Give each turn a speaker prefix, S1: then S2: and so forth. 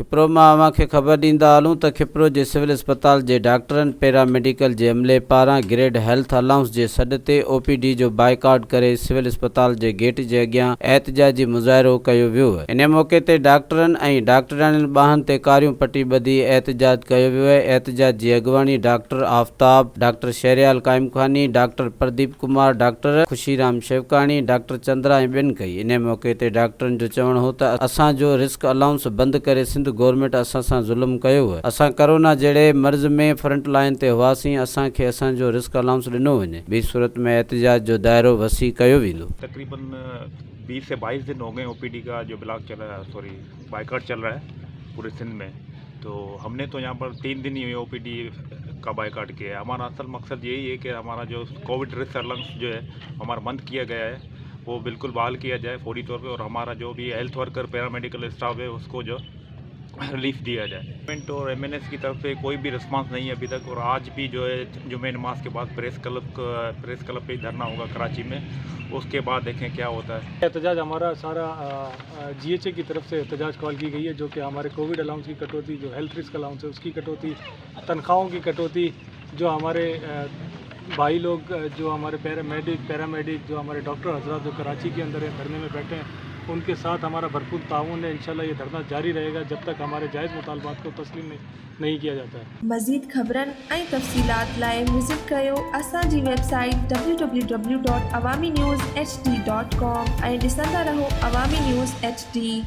S1: खिप्रो मां अवां खे ख़बर ॾींदा हलूं त खिप्रो जे सिविल अस्पताल जे डॉक्टरनि पैरामेडिकल जे अमले पारां ग्रेड हेल्थ अलाउंस जे सॾ ते OPD जो बाइकाट करे सिविल अस्पताल जे गेट जे अॻियां एहतजाजी मुज़ाहिरो कयो वियो। इन मौक़े ते डॉक्टरनि ऐं डॉक्टराणियुनि ॿाहनि ते कारियूं पटी ॿधी एहतजाज कयो वियो। एहतजाज जी अॻवानी doctor Aftab, doctor Shahryar Kaimkhani, doctor Pradeep Kumar, doctor Khushiram Shewkani, doctor Chandra ऐं ॿियनि कई। इन मौक़े ते डॉक्टरनि जो चवणु हो त असांजो रिस्क अलाउंस बंदि करे सिंध गवर्नमेंट असां सां ज़ुल्म कयो। असां कोरोना जहिड़े मर्ज़ में फ्रंट लाइन ते हुआसीं, असांखे असांजो रिस्क अलाउंस ॾिनो वञे। ॿी सूरत में एहतजाज जो दायरो वसी कयो वेंदो।
S2: तकरीबन 20 से 22 दिन हो गए OPD का जो ब्लॉक चल रहा है, सॉरी बाइकाट चल रहा है पूरे सिंध में। तो हमने तो यहाँ पर 3 दिन ही OPD का बाइकाट किया है। हमारा असल मकसद यही है कि हमारा जो कोविड रिस्क अलाउंस जो है हमारा बंद किया गया है वो बिल्कुल बहाल किया जाए फौरी तौर पे, और हमारा जो भी हेल्थ वर्कर पैरामेडिकल स्टाफ है उसको जो रिलीफ दिया जाए। गवर्नमेंट और MNS की तरफ से कोई भी रिस्पांस नहीं है अभी तक, और आज भी जो है जुमे नमाज के बाद प्रेस क्लब पे धरना होगा कराची में, उसके बाद देखें क्या होता है।
S3: एहतजाज हमारा सारा GHA की तरफ से एहतजाज कॉल की गई है, जो कि हमारे कोविड अलाउंस की कटौती, जो हेल्थ रिस्क अलाउंस है उसकी कटौती, तनख्वाहों की कटौती, जो हमारे भाई लोग जो हमारे पैरामेडिक जो हमारे डॉक्टर हजरात जो कराची के अंदर धरने में बैठे हैं उनके साथ हमारा भरपूर ताउन है। इंशाल्लाह ये धरना जारी रहेगा जब तक हमारे जायज़ मुतालबात को तस्लीम नहीं किया जाता है।
S4: मज़ीद ख़बरनि ऐं तफ़सीलात लाइ विज़िट कयो असांजी वेबसाइट www.awamiNewsHD.com ऐं ॾिसंदा रहो अवामी न्यूज़ HD।